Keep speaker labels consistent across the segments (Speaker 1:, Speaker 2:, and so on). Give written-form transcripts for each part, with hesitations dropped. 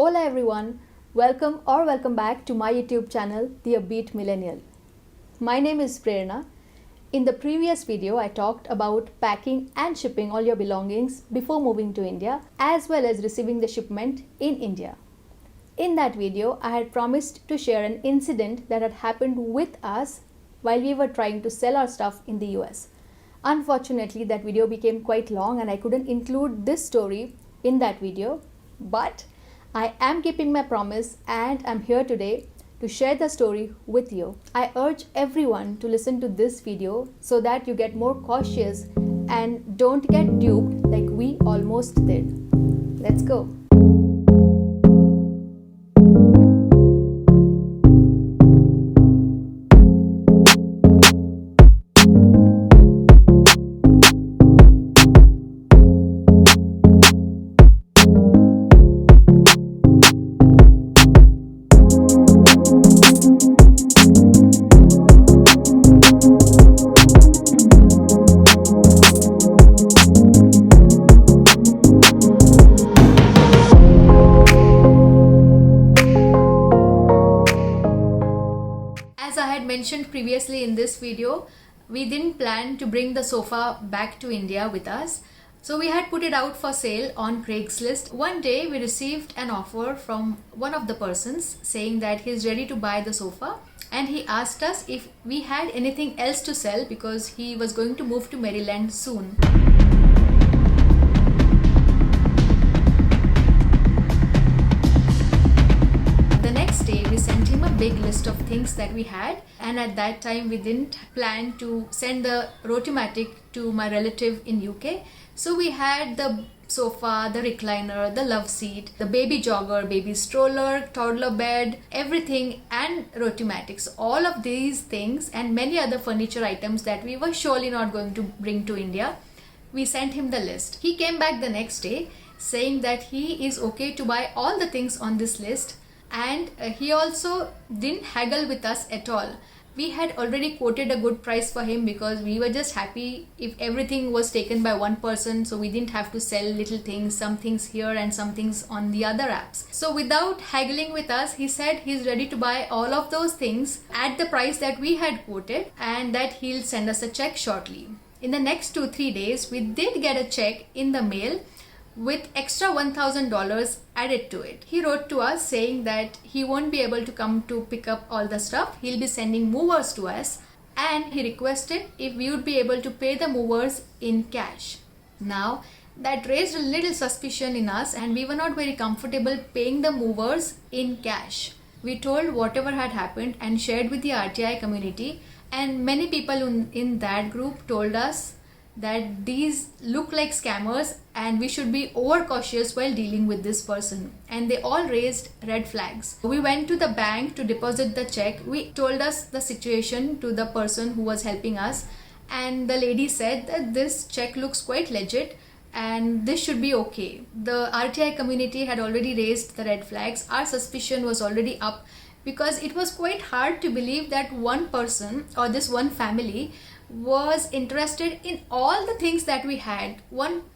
Speaker 1: Hola everyone, welcome back to my YouTube channel, The Upbeat Millennial. My name is Prerna. In the previous video, I talked about packing and shipping all your belongings before moving to India, as well as receiving the shipment in India. In that video, I had promised to share an incident that had happened with us while we were trying to sell our stuff in the US. Unfortunately, that video became quite long and I couldn't include this story in that video, but I am keeping my promise and I'm here today to share the story with you. I urge everyone to listen to this video so that you get more cautious and don't get duped like we almost did. Let's go. As I had mentioned previously in this video, we didn't plan to bring the sofa back to India with us. So we had put it out for sale on Craigslist. One day we received an offer from one of the persons saying that he's ready to buy the sofa, and he asked us if we had anything else to sell because he was going to move to Maryland soon. We sent him a big list of things that we had, and at that time we didn't plan to send the Rotimatic to my relative in UK. So we had the sofa, the recliner, the love seat, the baby jogger, baby stroller, toddler bed, everything, and Rotimatics. All of these things and many other furniture items that we were surely not going to bring to India. We sent him the list. He came back the next day saying that he is okay to buy all the things on this list. And he also didn't haggle with us at all. We had already quoted a good price for him because we were just happy if everything was taken by one person, so we didn't have to sell little things, some things here and some things on the other apps. So without haggling with us, he said he's ready to buy all of those things at the price that we had quoted and that he'll send us a check shortly. In the next 2-3 days, we did get a check in the mail with extra $1,000 added to it. He wrote to us saying that he won't be able to come to pick up all the stuff. He'll be sending movers to us, and he requested if we would be able to pay the movers in cash. Now, that raised a little suspicion in us, and we were not very comfortable paying the movers in cash. We told whatever had happened and shared with the RTI community, and many people in that group told us that these look like scammers and we should be overcautious while dealing with this person, and they all raised red flags. We went to the bank to deposit the check. We told us the situation to the person who was helping us, and the lady said that this check looks quite legit and this should be okay. The RTI community had already raised the red flags. Our suspicion was already up because it was quite hard to believe that one person or this one family was interested in all the things that we had.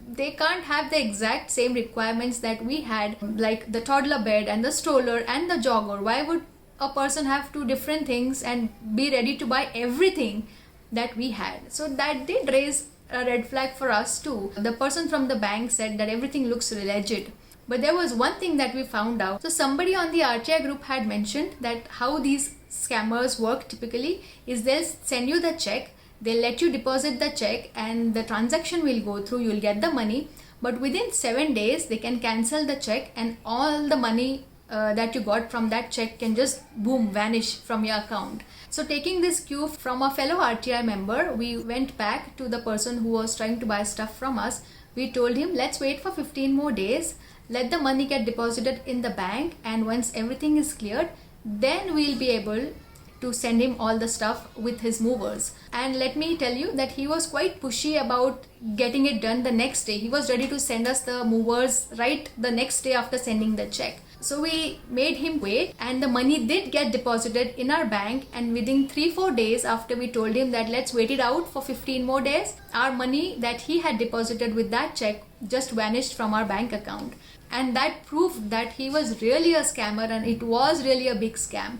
Speaker 1: They can't have the exact same requirements that we had, like the toddler bed and the stroller and the jogger. Why would a person have two different things and be ready to buy everything that we had? So that did raise a red flag for us too. The person from the bank said that everything looks legit. But there was one thing that we found out. So somebody on the RTI group had mentioned that how these scammers work typically is they'll send you the check, they'll let you deposit the check and the transaction will go through, you'll get the money, but within 7 days they can cancel the check and all the money that you got from that check can just boom vanish from your account. So taking this cue from a fellow RTI member, we went back to the person who was trying to buy stuff from us. We told him, let's wait for 15 more days, let the money get deposited in the bank, and once everything is cleared, then we'll be able to send him all the stuff with his movers. And let me tell you that he was quite pushy about getting it done the next day. He was ready to send us the movers right the next day after sending the check. So we made him wait, and the money did get deposited in our bank, and within 3-4 days after we told him that let's wait it out for 15 more days, our money that he had deposited with that check just vanished from our bank account. and that proved that he was really a scammer and it was really a big scam.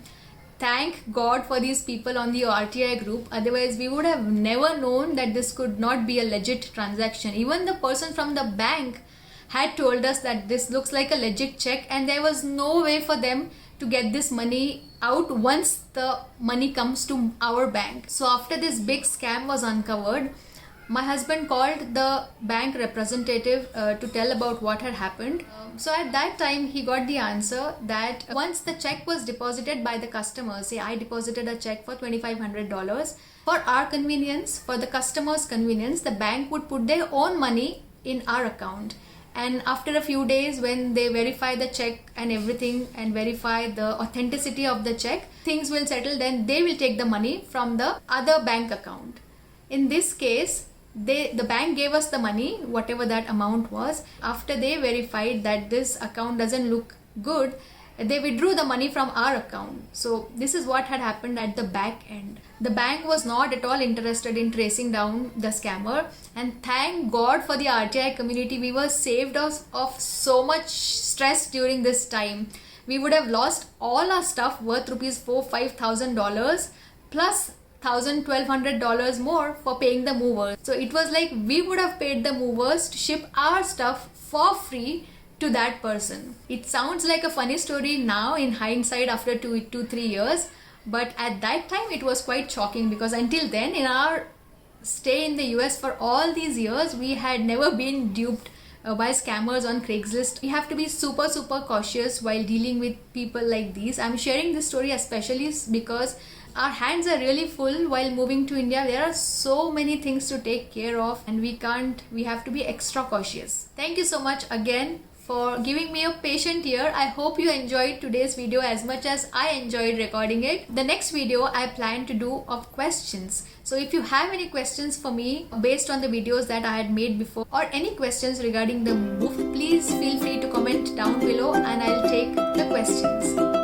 Speaker 1: Thank God for these people on the RTI group, otherwise we would have never known that this could not be a legit transaction. Even the person from the bank had told us that this looks like a legit check and there was no way for them to get this money out once the money comes to our bank. So after this big scam was uncovered, my husband called the bank representative to tell about what had happened. So at that time he got the answer that once the check was deposited by the customer, say I deposited a check for $2,500, for our convenience, for the customer's convenience, the bank would put their own money in our account. And after a few days, when they verify the check and everything and verify the authenticity of the check, things will settle, then they will take the money from the other bank account. In this case, the bank gave us the money, whatever that amount was. After they verified that this account doesn't look good, they withdrew the money from our account. So this is what had happened at the back end. The bank was not at all interested in tracing down the scammer, and thank God for the RTI community, we were saved of so much stress during this time. We would have lost all our stuff worth rupees $4,000-5,000 plus $1,000-1,200 more for paying the movers. So it was like we would have paid the movers to ship our stuff for free to that person. It sounds like a funny story now in hindsight after 2-3 years, but at that time it was quite shocking, because until then, in our stay in the US for all these years, we had never been duped by scammers on Craigslist. We have to be super cautious while dealing with people like these. I'm sharing this story especially because our hands are really full while moving to India. There are so many things to take care of and we have to be extra cautious. Thank you so much again for giving me a patient ear. I hope you enjoyed today's video as much as I enjoyed recording it. The next video I plan to do of questions. So if you have any questions for me based on the videos that I had made before, or any questions regarding the move, please feel free to comment down below and I'll take the questions.